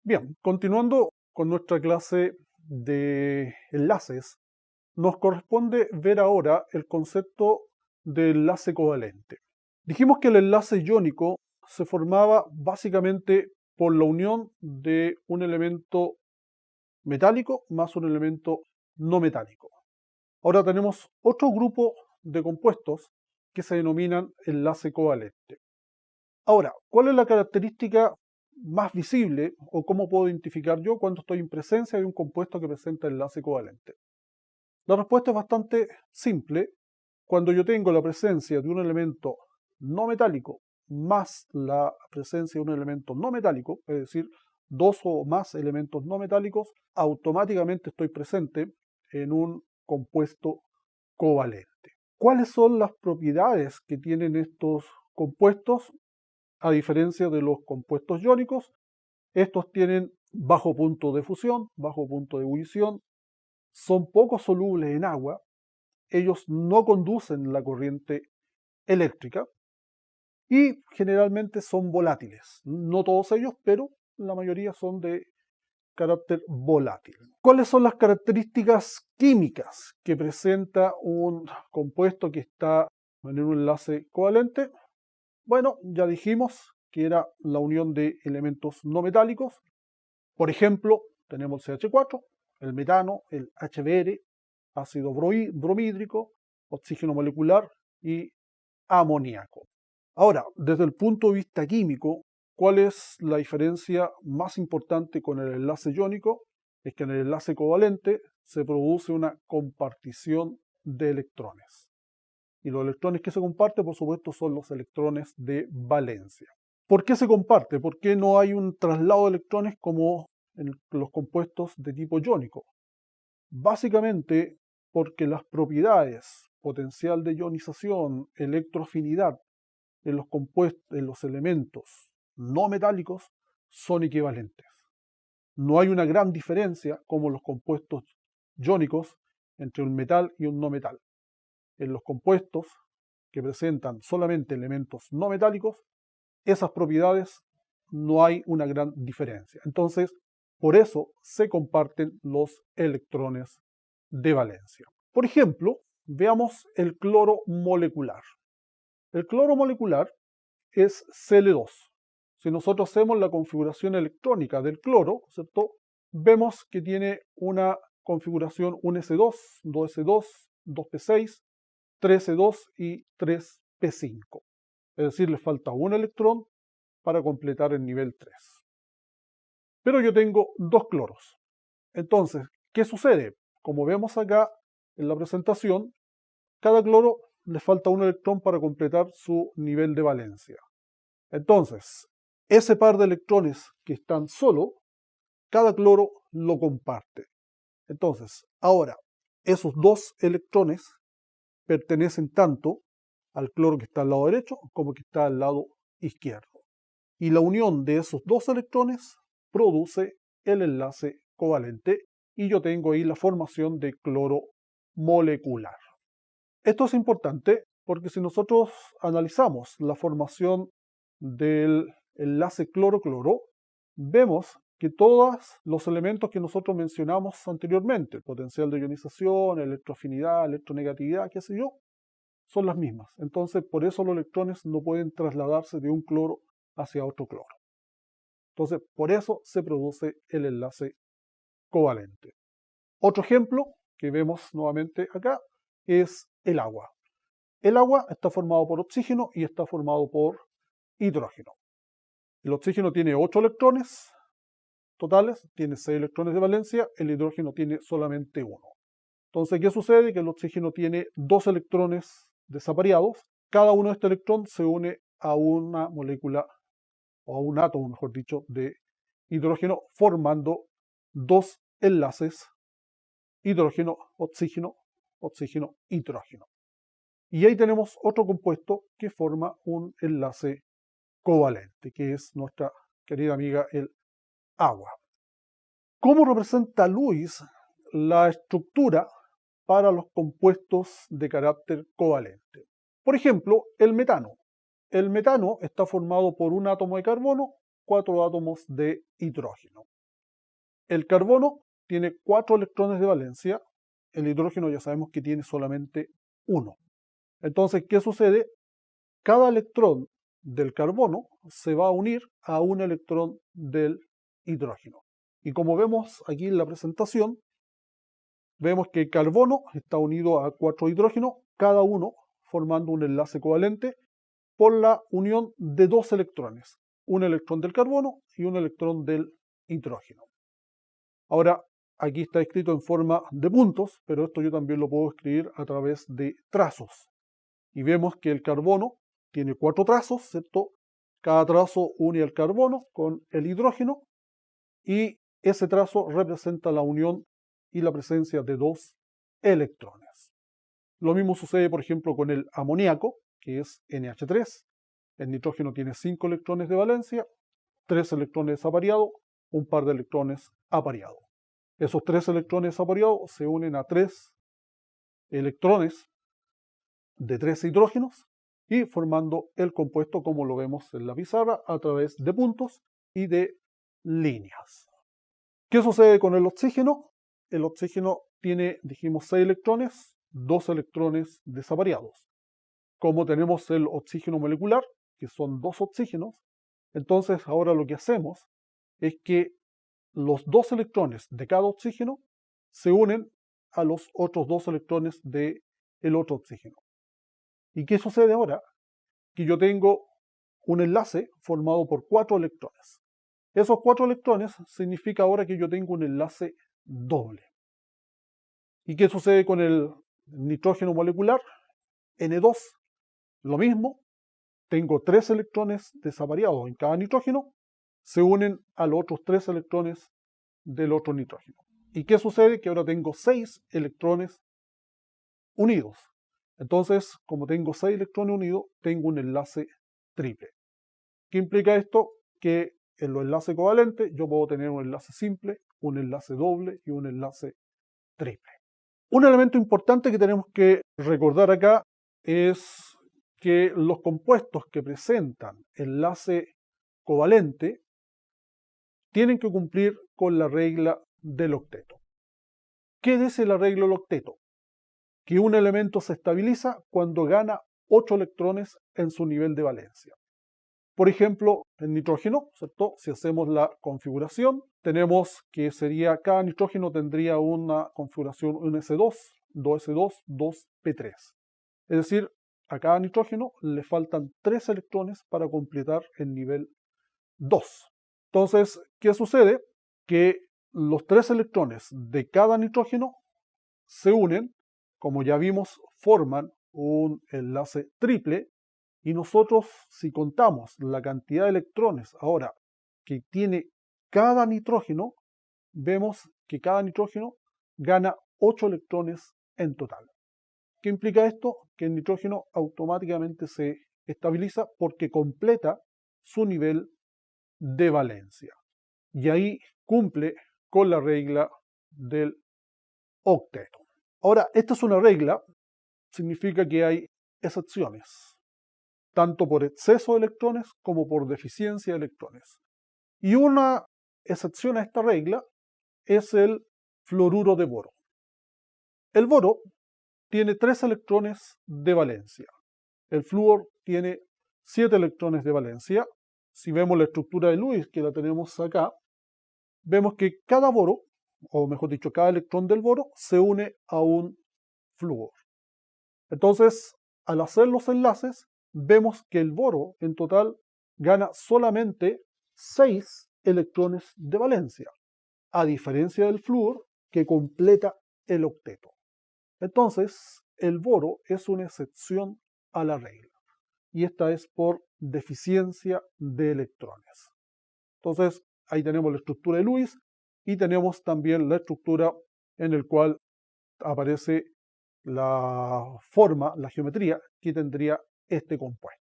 Bien, continuando con nuestra clase de enlaces, nos corresponde ver ahora el concepto de enlace covalente. Dijimos que el enlace iónico se formaba básicamente por la unión de un elemento metálico más un elemento no metálico. Ahora tenemos otro grupo de compuestos que se denominan enlace covalente. Ahora, ¿cuál es la característica más visible o cómo puedo identificar yo cuando estoy en presencia de un compuesto que presenta enlace covalente? La respuesta es bastante simple. Cuando yo tengo la presencia de un elemento no metálico más la presencia de un elemento no metálico, es decir, dos o más elementos no metálicos, automáticamente estoy presente en un compuesto covalente. ¿Cuáles son las propiedades que tienen estos compuestos? A diferencia de los compuestos iónicos, estos tienen bajo punto de fusión, bajo punto de ebullición, son poco solubles en agua, ellos no conducen la corriente eléctrica y generalmente son volátiles. No todos ellos, pero la mayoría son de carácter volátil. ¿Cuáles son las características químicas que presenta un compuesto que está en un enlace covalente? Bueno, ya dijimos que era la unión de elementos no metálicos. Por ejemplo, tenemos el CH4, el metano, el HBr, ácido bromhídrico, oxígeno molecular y amoníaco. Ahora, desde el punto de vista químico, ¿cuál es la diferencia más importante con el enlace iónico? Es que en el enlace covalente se produce una compartición de electrones. Y los electrones que se comparten, por supuesto, son los electrones de valencia. ¿Por qué se comparte? ¿Por qué no hay un traslado de electrones como en los compuestos de tipo iónico? Básicamente porque las propiedades, potencial de ionización, electroafinidad en los compuestos, en los elementos no metálicos son equivalentes. No hay una gran diferencia como los compuestos iónicos entre un metal y un no metal. En los compuestos que presentan solamente elementos no metálicos, esas propiedades no hay una gran diferencia. Entonces, por eso se comparten los electrones de valencia. Por ejemplo, veamos el cloro molecular. El cloro molecular es Cl2. Si nosotros hacemos la configuración electrónica del cloro, ¿cierto? Vemos que tiene una configuración 1s2, 2s2, 2p6, 3s2 y 3p5. Es decir, le falta un electrón para completar el nivel 3. Pero yo tengo dos cloros. Entonces, ¿qué sucede? Como vemos acá en la presentación, cada cloro le falta un electrón para completar su nivel de valencia. Entonces, ese par de electrones que están solo, cada cloro lo comparte. Entonces, ahora, esos dos electrones pertenecen tanto al cloro que está al lado derecho como que está al lado izquierdo. Y la unión de esos dos electrones produce el enlace covalente y yo tengo ahí la formación de cloro molecular. Esto es importante porque si nosotros analizamos la formación del enlace cloro-cloro, vemos que todos los elementos que nosotros mencionamos anteriormente, potencial de ionización, electroafinidad, electronegatividad, qué sé yo, son las mismas. Entonces, por eso los electrones no pueden trasladarse de un cloro hacia otro cloro. Entonces, por eso se produce el enlace covalente. Otro ejemplo que vemos nuevamente acá es el agua. El agua está formado por oxígeno y está formado por hidrógeno. El oxígeno tiene 8 electrones totales, tiene 6 electrones de valencia, el hidrógeno tiene solamente 1. Entonces, ¿qué sucede? Que el oxígeno tiene 2 electrones desapareados. Cada uno de estos electrones se une a una molécula, o a un átomo, mejor dicho, de hidrógeno, formando dos enlaces hidrógeno, oxígeno, oxígeno, hidrógeno. Y ahí tenemos otro compuesto que forma un enlace covalente, que es nuestra querida amiga el agua. ¿Cómo representa Lewis la estructura para los compuestos de carácter covalente? Por ejemplo, el metano. El metano está formado por un átomo de carbono, 4 átomos de hidrógeno. El carbono tiene 4 electrones de valencia, el hidrógeno ya sabemos que tiene solamente 1. Entonces, ¿qué sucede? Cada electrón del carbono se va a unir a un electrón del hidrógeno. Y como vemos aquí en la presentación, vemos que el carbono está unido a 4 hidrógenos, cada uno formando un enlace covalente por la unión de 2 electrones, un electrón del carbono y un electrón del hidrógeno. Ahora, aquí está escrito en forma de puntos, pero esto yo también lo puedo escribir a través de trazos. Y vemos que el carbono tiene 4 trazos, ¿cierto? Cada trazo une el carbono con el hidrógeno y ese trazo representa la unión y la presencia de 2 electrones. Lo mismo sucede, por ejemplo, con el amoníaco, que es NH3. El nitrógeno tiene 5 electrones de valencia, 3 electrones apareados, un par de electrones apareados. Esos 3 electrones apareados se unen a 3 electrones de 3 hidrógenos y formando el compuesto como lo vemos en la pizarra a través de puntos y de líneas. ¿Qué sucede con el oxígeno? El oxígeno tiene, dijimos, 6 electrones, 2 electrones desapareados. Como tenemos el oxígeno molecular, que son 2 oxígenos, entonces ahora lo que hacemos es que los 2 electrones de cada oxígeno se unen a los otros 2 electrones del otro oxígeno. ¿Y qué sucede ahora? Que yo tengo un enlace formado por 4 electrones. Esos 4 electrones significa ahora que yo tengo un enlace doble. ¿Y qué sucede con el nitrógeno molecular? N2, lo mismo. Tengo 3 electrones desapareados en cada nitrógeno, se unen a los otros 3 electrones del otro nitrógeno. ¿Y qué sucede? Que ahora tengo 6 electrones unidos. Entonces, como tengo 6 electrones unidos, tengo un enlace triple. ¿Qué implica esto? Que en los enlaces covalentes yo puedo tener un enlace simple, un enlace doble y un enlace triple. Un elemento importante que tenemos que recordar acá es que los compuestos que presentan enlace covalente tienen que cumplir con la regla del octeto. ¿Qué dice la regla del octeto? Que un elemento se estabiliza cuando gana 8 electrones en su nivel de valencia. Por ejemplo, el nitrógeno, ¿cierto? Si hacemos la configuración, tenemos que cada nitrógeno tendría una configuración 1s2, 2s2, 2p3. Es decir, a cada nitrógeno le faltan 3 electrones para completar el nivel 2. Entonces, ¿qué sucede? Que los 3 electrones de cada nitrógeno se unen, como ya vimos, forman un enlace triple y nosotros, si contamos la cantidad de electrones ahora que tiene cada nitrógeno, vemos que cada nitrógeno gana 8 electrones en total. ¿Qué implica esto? Que el nitrógeno automáticamente se estabiliza porque completa su nivel de valencia. Y ahí cumple con la regla del octeto. Ahora, esta es una regla, significa que hay excepciones, tanto por exceso de electrones como por deficiencia de electrones. Y una excepción a esta regla es el fluoruro de boro. El boro tiene 3 electrones de valencia. El flúor tiene 7 electrones de valencia. Si vemos la estructura de Lewis, que la tenemos acá, vemos que cada boro, o mejor dicho, cada electrón del boro, se une a un flúor. Entonces, al hacer los enlaces, vemos que el boro en total gana solamente 6 electrones de valencia, a diferencia del flúor que completa el octeto. Entonces, el boro es una excepción a la regla, y esta es por deficiencia de electrones. Entonces, ahí tenemos la estructura de Lewis y tenemos también la estructura en la cual aparece la forma, la geometría que tendría este compuesto.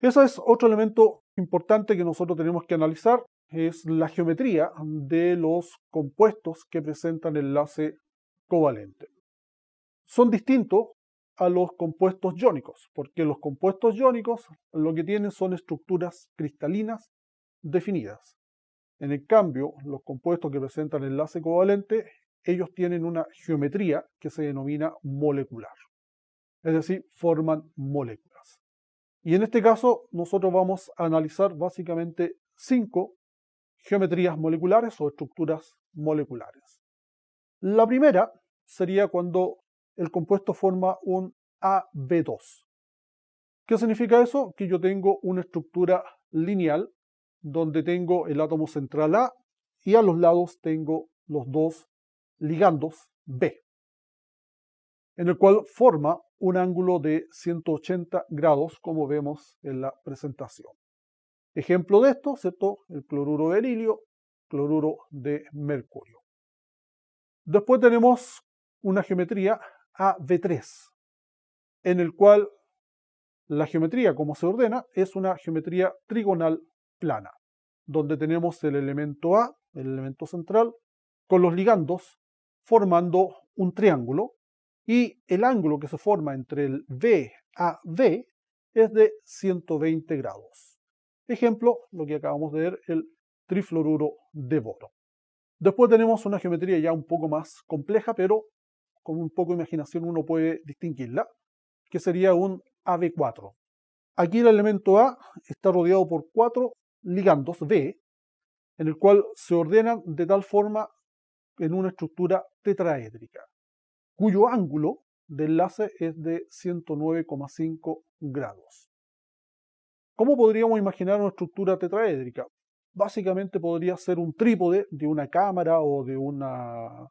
Ese es otro elemento importante que nosotros tenemos que analizar, es la geometría de los compuestos que presentan enlace covalente. Son distintos a los compuestos iónicos, porque los compuestos iónicos lo que tienen son estructuras cristalinas definidas. En el cambio, los compuestos que presentan enlace covalente, ellos tienen una geometría que se denomina molecular. Es decir, forman moléculas. Y en este caso, nosotros vamos a analizar básicamente 5 geometrías moleculares o estructuras moleculares. La primera sería cuando el compuesto forma un AB2. ¿Qué significa eso? Que yo tengo una estructura lineal donde tengo el átomo central A y a los lados tengo los dos ligandos B, en el cual forma un ángulo de 180 grados, como vemos en la presentación. Ejemplo de esto, ¿cierto? El cloruro de berilio, cloruro de mercurio. Después tenemos una geometría AB3, en el cual la geometría, como se ordena, es una geometría trigonal plana, donde tenemos el elemento A, el elemento central, con los ligandos formando un triángulo, y el ángulo que se forma entre el B a B es de 120 grados. Ejemplo, lo que acabamos de ver, el trifluoruro de boro. Después tenemos una geometría ya un poco más compleja, pero con un poco de imaginación uno puede distinguirla, que sería un AB4. Aquí el elemento A está rodeado por 4 ligandos B, en el cual se ordenan de tal forma en una estructura tetraédrica, cuyo ángulo de enlace es de 109,5 grados. ¿Cómo podríamos imaginar una estructura tetraédrica? Básicamente podría ser un trípode de una cámara o de una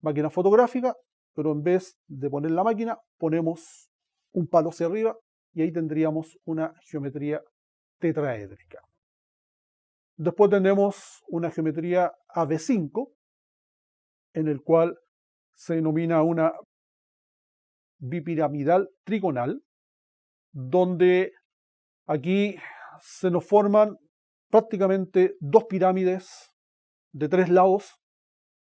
máquina fotográfica, pero en vez de poner la máquina, ponemos un palo hacia arriba y ahí tendríamos una geometría tetraédrica. Después tendremos una geometría AB5, en el cual se denomina una bipiramidal trigonal, donde aquí se nos forman prácticamente dos pirámides de 3 lados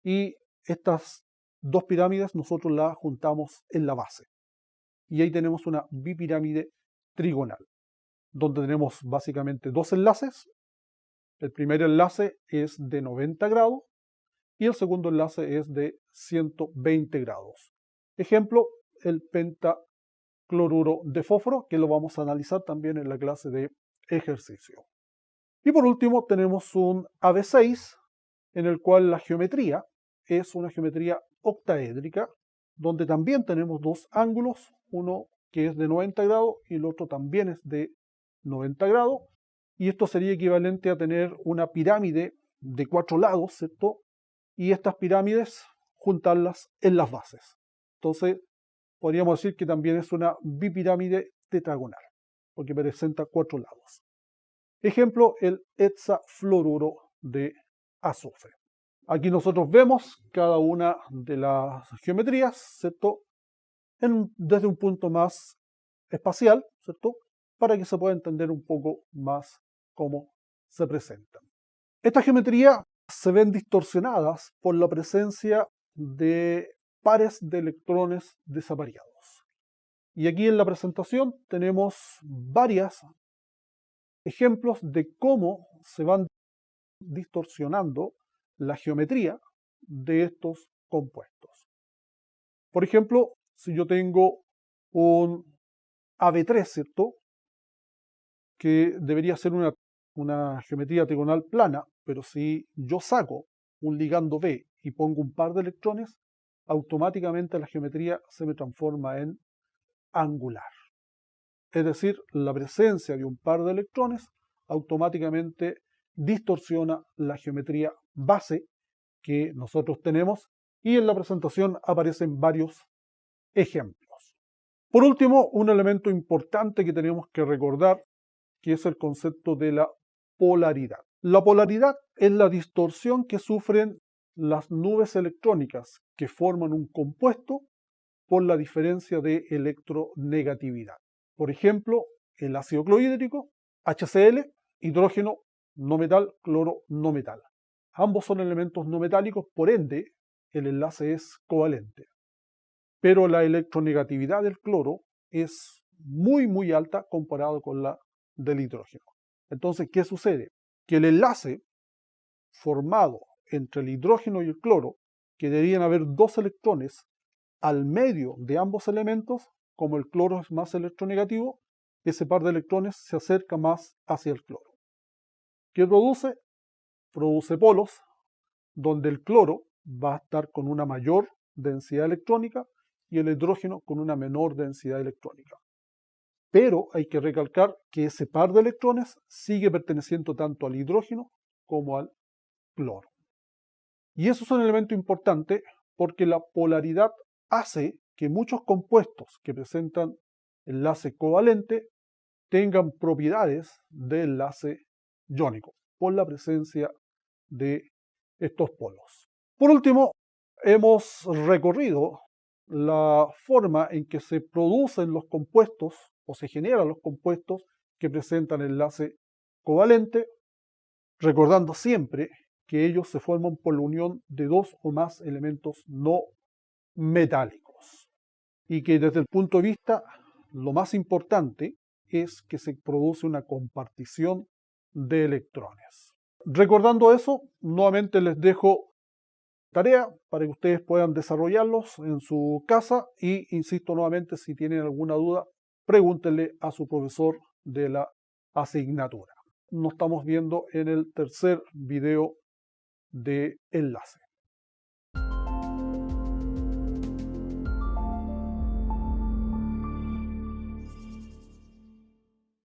y estas dos pirámides nosotros las juntamos en la base. Y ahí tenemos una bipirámide trigonal, donde tenemos básicamente dos enlaces. El primer enlace es de 90 grados y el segundo enlace es de 120 grados. Ejemplo, el pentacloruro de fósforo, que lo vamos a analizar también en la clase de ejercicio. Y por último tenemos un AB6, en el cual la geometría es una geometría octaédrica, donde también tenemos dos ángulos, uno que es de 90 grados y el otro también es de 90 grados, y esto sería equivalente a tener una pirámide de 4 lados, ¿cierto? Y estas pirámides juntarlas en las bases. Entonces, podríamos decir que también es una bipirámide tetragonal, porque presenta 4 lados. Ejemplo, el hexafluoruro de azufre. Aquí nosotros vemos cada una de las geometrías, ¿cierto? Desde un punto más espacial, ¿cierto? Para que se pueda entender un poco más cómo se presentan. Estas geometrías se ven distorsionadas por la presencia de pares de electrones desavariados. Y aquí en la presentación tenemos varios ejemplos de cómo se van distorsionando la geometría de estos compuestos. Por ejemplo, si yo tengo un AB3, ¿cierto? Que debería ser una geometría trigonal plana, pero si yo saco un ligando B y pongo un par de electrones, automáticamente la geometría se me transforma en angular. Es decir, la presencia de un par de electrones automáticamente distorsiona la geometría base que nosotros tenemos, y en la presentación aparecen varios ejemplos. Por último, un elemento importante que tenemos que recordar, que es el concepto de la polaridad. La polaridad es la distorsión que sufren las nubes electrónicas que forman un compuesto por la diferencia de electronegatividad. Por ejemplo, el ácido clorhídrico, HCl, hidrógeno no metal, cloro no metal. Ambos son elementos no metálicos, por ende, el enlace es covalente. Pero la electronegatividad del cloro es muy alta comparado con la del hidrógeno. Entonces, ¿qué sucede? Que el enlace formado entre el hidrógeno y el cloro, que deberían haber 2 electrones al medio de ambos elementos, como el cloro es más electronegativo, ese par de electrones se acerca más hacia el cloro. ¿Qué produce? Produce polos, donde el cloro va a estar con una mayor densidad electrónica y el hidrógeno con una menor densidad electrónica. Pero hay que recalcar que ese par de electrones sigue perteneciendo tanto al hidrógeno como al cloro. Y eso es un elemento importante porque la polaridad hace que muchos compuestos que presentan enlace covalente tengan propiedades de enlace iónico por la presencia de estos polos. Por último, hemos recorrido la forma en que se producen los compuestos o se generan los compuestos que presentan enlace covalente, recordando siempre que ellos se forman por la unión de 2 o más elementos no metálicos y que desde el punto de vista lo más importante es que se produce una compartición de electrones. Recordando eso, nuevamente les dejo tarea para que ustedes puedan desarrollarlos en su casa y insisto nuevamente, si tienen alguna duda, pregúntenle a su profesor de la asignatura. Nos estamos viendo en el tercer video de enlace.